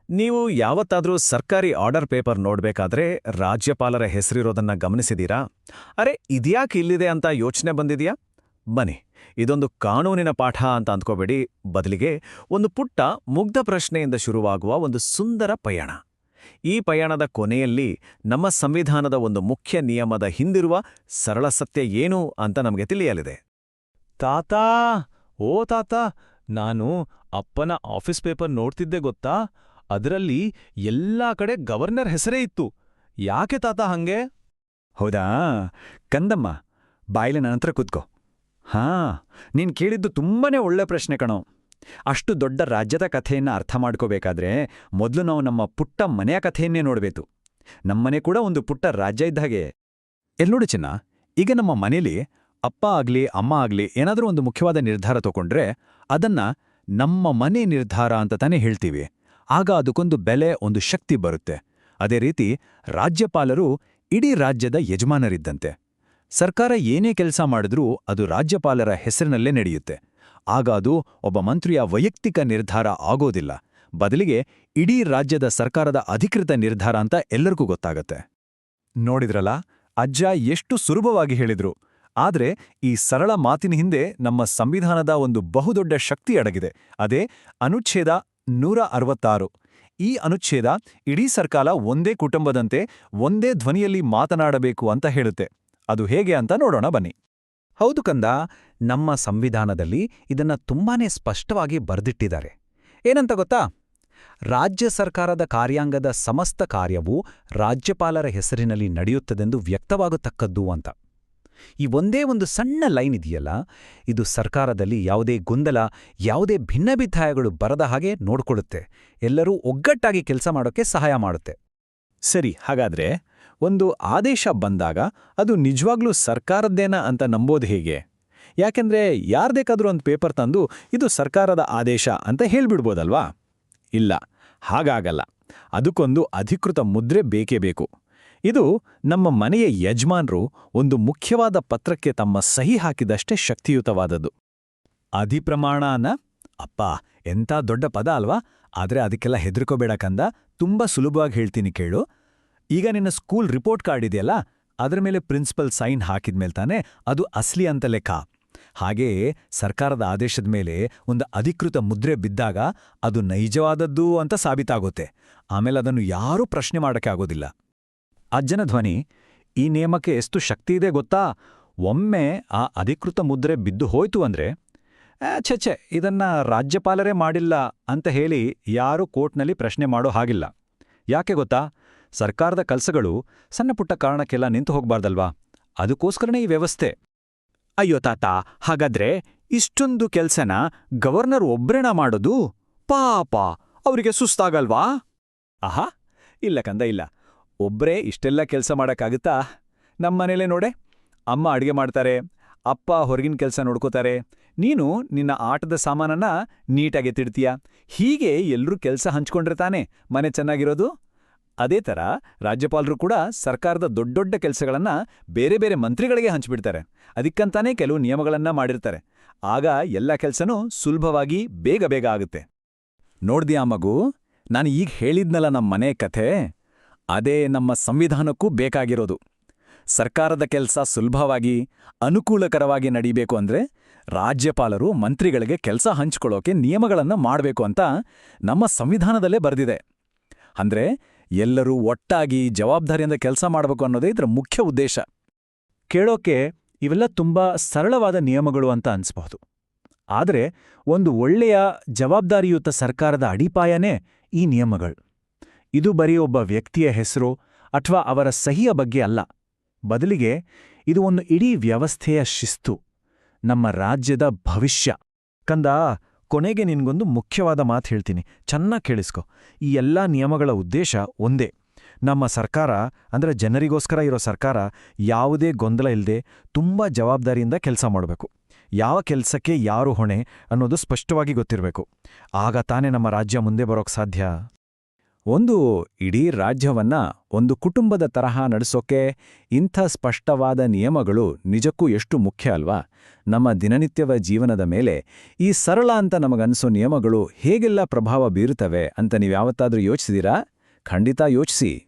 ನೀವು ಯಾವತ್ತಾದ್ರೂ ಸರ್ಕಾರಿ ಆರ್ಡರ್ ಪೇಪರ್ ನೋಡ್ಬೇಕಾದ್ರೆ ರಾಜ್ಯಪಾಲರ ಹೆಸರಿರೋದನ್ನ ಗಮನಿಸಿದೀರಾ? ಅರೆ ಇದ್ಯಾಕೆ ಇಲ್ಲಿದೆ ಅಂತ ಯೋಚನೆ ಬಂದಿದೆಯಾ? ಬನ್ನಿ, ಇದೊಂದು ಕಾನೂನಿನ ಪಾಠ ಅಂತ ಅಂದ್ಕೋಬೇಡಿ, ಬದಲಿಗೆ ಒಂದು ಪುಟ್ಟ ಮುಗ್ಧ ಪ್ರಶ್ನೆಯಿಂದ ಶುರುವಾಗುವ ಒಂದು ಸುಂದರ ಪಯಣ. ಈ ಪಯಣದ ಕೊನೆಯಲ್ಲಿ ನಮ್ಮ ಸಂವಿಧಾನದ ಒಂದು ಮುಖ್ಯ ನಿಯಮದ ಹಿಂದಿರುವ ಸರಳ ಸತ್ಯ ಏನು ಅಂತ ನಮಗೆ ತಿಳಿಯಲಿದೆ. ತಾತಾ, ಓ ತಾತ, ನಾನು ಅಪ್ಪನ ಆಫೀಸ್ ಪೇಪರ್ ನೋಡ್ತಿದ್ದೆ ಗೊತ್ತಾ? ಅದರಲ್ಲಿ ಎಲ್ಲಾ ಕಡೆ ಗವರ್ನರ್ ಹೆಸರೇ ಇತ್ತು. ಯಾಕೆ ತಾತ ಹಂಗೆ? ಹೌದಾ ಕಂದಮ್ಮ, ಬಾಯಿಲೆ ನನ್ನತ್ರ ಕೂತ್ಕೋ. ಹಾ, ನೀನ್ ಕೇಳಿದ್ದು ತುಂಬಾನೇ ಒಳ್ಳೆ ಪ್ರಶ್ನೆ ಕಣೋ. ಅಷ್ಟು ದೊಡ್ಡ ರಾಜ್ಯದ ಕಥೆಯನ್ನ ಅರ್ಥ ಮಾಡ್ಕೋಬೇಕಾದ್ರೆ ಮೊದಲು ನಾವು ನಮ್ಮ ಪುಟ್ಟ ಮನೆಯ ಕಥೆಯನ್ನೇ ನೋಡ್ಬೇಕು. ನಮ್ಮನೆ ಕೂಡ ಒಂದು ಪುಟ್ಟ ರಾಜ್ಯ ಇದ್ದಾಗೆ. ಎಲ್ನೋಡು ಚಿನ್ನ, ಈಗ ನಮ್ಮ ಮನೇಲಿ ಅಪ್ಪ ಆಗ್ಲಿ ಅಮ್ಮ ಆಗ್ಲಿ ಏನಾದರೂ ಒಂದು ಮುಖ್ಯವಾದ ನಿರ್ಧಾರ ತಗೊಂಡ್ರೆ ಅದನ್ನ ನಮ್ಮ ಮನೆ ನಿರ್ಧಾರ ಅಂತ ತಾನೇ ಹೇಳ್ತೀವಿ. ಆಗ ಅದಕ್ಕೊಂದು ಬೆಲೆ, ಒಂದು ಶಕ್ತಿ ಬರುತ್ತೆ. ಅದೇ ರೀತಿ ರಾಜ್ಯಪಾಲರು ಇಡೀ ರಾಜ್ಯದ ಯಜಮಾನರಿದ್ದಂತೆ. ಸರ್ಕಾರ ಏನೇ ಕೆಲಸ ಮಾಡಿದ್ರೂ ಅದು ರಾಜ್ಯಪಾಲರ ಹೆಸರಿನಲ್ಲೇ ನಡೆಯುತ್ತೆ. ಆಗ ಅದು ಒಬ್ಬ ಮಂತ್ರಿಯ ವೈಯಕ್ತಿಕ ನಿರ್ಧಾರ ಆಗೋದಿಲ್ಲ, ಬದಲಿಗೆ ಇಡೀ ರಾಜ್ಯದ ಸರ್ಕಾರದ ಅಧಿಕೃತ ನಿರ್ಧಾರ ಅಂತ ಎಲ್ಲರಿಗೂ ಗೊತ್ತಾಗತ್ತೆ. ನೋಡಿದ್ರಲ್ಲ, ಅಜ್ಜ ಎಷ್ಟು ಸುಲಭವಾಗಿ ಹೇಳಿದ್ರು. ಆದ್ರೆ ಈ ಸರಳ ಮಾತಿನ ಹಿಂದೆ ನಮ್ಮ ಸಂವಿಧಾನದ ಒಂದು ಬಹುದೊಡ್ಡ ಶಕ್ತಿ ಅಡಗಿದೆ. ಅದೇ ಅನುಚ್ಛೇದ 166. ಈ ಅನುಚ್ಛೇದ ಇಡೀ ಸರ್ಕಾರ ಒಂದೇ ಕುಟುಂಬದಂತೆ ಒಂದೇ ಧ್ವನಿಯಲ್ಲಿ ಮಾತನಾಡಬೇಕು ಅಂತ ಹೇಳುತ್ತೆ. ಅದು ಹೇಗೆ ಅಂತ ನೋಡೋಣ ಬನ್ನಿ. ಹೌದು ಕಂದ, ನಮ್ಮ ಸಂವಿಧಾನದಲ್ಲಿ ಇದನ್ನ ತುಂಬಾನೇ ಸ್ಪಷ್ಟವಾಗಿ ಬರೆದಿಟ್ಟಿದ್ದಾರೆ. ಏನಂತ ಗೊತ್ತಾ? ರಾಜ್ಯ ಸರ್ಕಾರದ ಕಾರ್ಯಾಂಗದ ಸಮಸ್ತ ಕಾರ್ಯವೂ ರಾಜ್ಯಪಾಲರ ಹೆಸರಿನಲ್ಲಿ ನಡೆಯುತ್ತದೆಂದು ವ್ಯಕ್ತವಾಗತಕ್ಕದ್ದು ಅಂತ. ಈ ಒಂದೇ ಒಂದು ಸಣ್ಣ ಲೈನ್ ಇದೆಯಲ್ಲ, ಇದು ಸರ್ಕಾರದಲ್ಲಿ ಯಾವುದೇ ಗೊಂದಲ, ಯಾವುದೇ ಭಿನ್ನಾಭಿಪ್ರಾಯಗಳು ಬರದ ಹಾಗೆ ನೋಡ್ಕೊಳ್ಳುತ್ತೆ. ಎಲ್ಲರೂ ಒಗ್ಗಟ್ಟಾಗಿ ಕೆಲಸ ಮಾಡೋಕ್ಕೆ ಸಹಾಯ ಮಾಡುತ್ತೆ. ಸರಿ, ಹಾಗಾದ್ರೆ ಒಂದು ಆದೇಶ ಬಂದಾಗ ಅದು ನಿಜವಾಗ್ಲೂ ಸರ್ಕಾರದ್ದೇನಾ ಅಂತ ನಂಬೋದು ಹೇಗೆ? ಯಾಕೆಂದ್ರೆ ಯಾರ್ದೇಕಾದ್ರೂ ಒಂದು ಪೇಪರ್ ತಂದು ಇದು ಸರ್ಕಾರದ ಆದೇಶ ಅಂತ ಹೇಳ್ಬಿಡ್ಬೋದಲ್ವಾ? ಇಲ್ಲ, ಹಾಗಾಗಲ್ಲ. ಅದಕ್ಕೊಂದು ಅಧಿಕೃತ ಮುದ್ರೆ ಬೇಕೇ ಬೇಕು. ಇದು ನಮ್ಮ ಮನೆಯ ಯಜಮಾನ್ರು ಒಂದು ಮುಖ್ಯವಾದ ಪತ್ರಕ್ಕೆ ತಮ್ಮ ಸಹಿ ಹಾಕಿದಷ್ಟೇ ಶಕ್ತಿಯುತವಾದದ್ದು. ಅಧಿಪ್ರಮಾಣನ ಅಪ್ಪ, ಎಂಥ ದೊಡ್ಡ ಪದ ಅಲ್ವಾ? ಆದ್ರೆ ಅದಕ್ಕೆಲ್ಲ ಹೆದರ್ಕೋಬೇಡ ಕಂದ, ತುಂಬಾ ಸುಲಭವಾಗಿ ಹೇಳ್ತೀನಿ ಕೇಳು. ಈಗ ನಿನ್ನ ಸ್ಕೂಲ್ ರಿಪೋರ್ಟ್ ಕಾರ್ಡ್ ಇದೆಯಲ್ಲ, ಅದರ ಮೇಲೆ ಪ್ರಿನ್ಸಿಪಲ್ ಸೈನ್ ಹಾಕಿದ್ಮೇಲೆ ತಾನೇ ಅದು ಅಸ್ಲಿ ಅಂತ ಲೆಕ್ಕ. ಹಾಗೆಯೇ ಸರ್ಕಾರದ ಆದೇಶದ ಮೇಲೆ ಒಂದು ಅಧಿಕೃತ ಮುದ್ರೆ ಬಿದ್ದಾಗ ಅದು ನೈಜವಾದದ್ದು ಅಂತ ಸಾಬೀತಾಗುತ್ತೆ. ಆಮೇಲೆ ಅದನ್ನು ಯಾರೂ ಪ್ರಶ್ನೆ ಮಾಡೋಕ್ಕೆ ಆಗೋದಿಲ್ಲ. ಅಜ್ಜನ ಧ್ವನಿ, ಈ ನಿಯಮಕ್ಕೆ ಎಷ್ಟು ಶಕ್ತಿ ಇದೆ ಗೊತ್ತಾ? ಒಮ್ಮೆ ಆ ಅಧಿಕೃತ ಮುದ್ರೆ ಬಿದ್ದು ಹೋಯ್ತು ಅಂದ್ರೆ ಛೆ, ಇದನ್ನ ರಾಜ್ಯಪಾಲರೇ ಮಾಡಿಲ್ಲ ಅಂತ ಹೇಳಿ ಯಾರೂ ಕೋರ್ಟ್ನಲ್ಲಿ ಪ್ರಶ್ನೆ ಮಾಡೋ ಹಾಗಿಲ್ಲ. ಯಾಕೆ ಗೊತ್ತಾ? ಸರ್ಕಾರದ ಕೆಲಸಗಳು ಸಣ್ಣಪುಟ್ಟ ಕಾರಣಕ್ಕೆಲ್ಲ ನಿಂತು ಹೋಗ್ಬಾರ್ದಲ್ವಾ? ಅದಕ್ಕೋಸ್ಕರನೇ ಈ ವ್ಯವಸ್ಥೆ. ಅಯ್ಯೋ ತಾತ, ಹಾಗಾದ್ರೆ ಇಷ್ಟೊಂದು ಕೆಲ್ಸನ ಗವರ್ನರ್ ಒಬ್ರೇನ ಮಾಡೋದು? ಪಾಪ, ಅವರಿಗೆ ಸುಸ್ತಾಗಲ್ವಾ? ಆಹಾ, ಇಲ್ಲ ಕಂದ, ಇಲ್ಲ. ಒಬ್ರೇ ಇಷ್ಟೆಲ್ಲ ಕೆಲಸ ಮಾಡಕ್ಕಾಗುತ್ತಾ? ನಮ್ಮನೇಲೇ ನೋಡೆ, ಅಮ್ಮ ಅಡುಗೆ ಮಾಡ್ತಾರೆ, ಅಪ್ಪ ಹೊರಗಿನ ಕೆಲಸ ನೋಡ್ಕೋತಾರೆ, ನೀನು ನಿನ್ನ ಆಟದ ಸಾಮಾನನ್ನ ನೀಟಾಗಿ ಎತ್ತಿಡ್ತೀಯ. ಹೀಗೆ ಎಲ್ರೂ ಕೆಲಸ ಹಂಚ್ಕೊಂಡ್ರೆ ತಾನೇ ಮನೆ ಚೆನ್ನಾಗಿರೋದು. ಅದೇ ಥರ ರಾಜ್ಯಪಾಲರು ಕೂಡ ಸರ್ಕಾರದ ದೊಡ್ಡೊಡ್ಡ ಕೆಲಸಗಳನ್ನ ಬೇರೆ ಬೇರೆ ಮಂತ್ರಿಗಳಿಗೆ ಹಂಚ್ಬಿಡ್ತಾರೆ. ಅದಕ್ಕಂತಾನೇ ಕೆಲವು ನಿಯಮಗಳನ್ನ ಮಾಡಿರ್ತಾರೆ. ಆಗ ಎಲ್ಲ ಕೆಲಸನೂ ಸುಲಭವಾಗಿ ಬೇಗ ಬೇಗ ಆಗುತ್ತೆ. ನೋಡ್ದ್ಯಾ ಮಗು, ನಾನು ಈಗ ಹೇಳಿದ್ನಲ್ಲ ನಮ್ಮ ಮನೆ ಕಥೆ, ಅದೇ ನಮ್ಮ ಸಂವಿಧಾನಕ್ಕೂ ಬೇಕಾಗಿರೋದು. ಸರ್ಕಾರದ ಕೆಲಸ ಸುಲಭವಾಗಿ, ಅನುಕೂಲಕರವಾಗಿ ನಡೀಬೇಕು ಅಂದ್ರೆ ರಾಜ್ಯಪಾಲರು ಮಂತ್ರಿಗಳಿಗೆ ಕೆಲಸ ಹಂಚ್ಕೊಳ್ಳೋಕೆ ನಿಯಮಗಳನ್ನ ಮಾಡಬೇಕು ಅಂತ ನಮ್ಮ ಸಂವಿಧಾನದಲ್ಲೇ ಬರೆದಿದೆ. ಅಂದ್ರೆ ಎಲ್ಲರೂ ಒಟ್ಟಾಗಿ ಜವಾಬ್ದಾರಿಯಿಂದ ಕೆಲಸ ಮಾಡಬೇಕು ಅನ್ನೋದೇ ಇದರ ಮುಖ್ಯ ಉದ್ದೇಶ. ಕೇಳೋಕೆ ಇವೆಲ್ಲ ತುಂಬಾ ಸರಳವಾದ ನಿಯಮಗಳು ಅಂತ ಅನ್ಸ್ಬಹುದು. ಆದರೆ ಒಂದು ಒಳ್ಳೆಯ ಜವಾಬ್ದಾರಿಯುತ ಸರ್ಕಾರದ ಅಡಿಪಾಯನೇ ಈ ನಿಯಮಗಳು. ಇದು ಬರೀ ಒಬ್ಬ ವ್ಯಕ್ತಿಯ ಹೆಸರು ಅಥವಾ ಅವರ ಸಹಿಯ ಬಗ್ಗೆ ಅಲ್ಲ, ಬದಲಿಗೆ ಇದು ಒಂದು ಇಡೀ ವ್ಯವಸ್ಥೆಯ ಶಿಸ್ತು, ನಮ್ಮ ರಾಜ್ಯದ ಭವಿಷ್ಯ. ಕಂದ, ಕೊನೆಗೆ ನಿನ್ಗೊಂದು ಮುಖ್ಯವಾದ ಮಾತು ಹೇಳ್ತೀನಿ, ಚೆನ್ನಾಗಿ ಕೇಳಿಸ್ಕೊ. ಈ ಎಲ್ಲ ನಿಯಮಗಳ ಉದ್ದೇಶ ಒಂದೇ. ನಮ್ಮ ಸರ್ಕಾರ ಅಂದ್ರೆ ಜನರಿಗೋಸ್ಕರ ಇರೋ ಸರ್ಕಾರ ಯಾವುದೇ ಗೊಂದಲ ಇಲ್ಲದೆ ತುಂಬಾ ಜವಾಬ್ದಾರಿಯಿಂದ ಕೆಲಸ ಮಾಡಬೇಕು. ಯಾವ ಕೆಲಸಕ್ಕೆ ಯಾರು ಹೊಣೆ ಅನ್ನೋದು ಸ್ಪಷ್ಟವಾಗಿ ಗೊತ್ತಿರಬೇಕು. ಆಗ ತಾನೇ ನಮ್ಮ ರಾಜ್ಯ ಮುಂದೆ ಬರೋಕ್ ಸಾಧ್ಯ. ಒಂದು ಇಡೀ ರಾಜ್ಯವನ್ನ ಒಂದು ಕುಟುಂಬದ ತರಹ ನಡೆಸೋಕೆ ಇಂಥ ಸ್ಪಷ್ಟವಾದ ನಿಯಮಗಳು ನಿಜಕ್ಕೂ ಎಷ್ಟು ಮುಖ್ಯ ಅಲ್ವಾ? ನಮ್ಮ ದಿನನಿತ್ಯದ ಜೀವನದ ಮೇಲೆ ಈ ಸರಳ ಅಂತ ನಮಗನ್ಸೋ ನಿಯಮಗಳು ಹೇಗೆಲ್ಲ ಪ್ರಭಾವ ಬೀರುತ್ತವೆ ಅಂತ ನೀವ್ಯಾವತ್ತಾದ್ರೂ ಯೋಚಿಸಿದೀರಾ? ಖಂಡಿತ ಯೋಚಿಸಿ.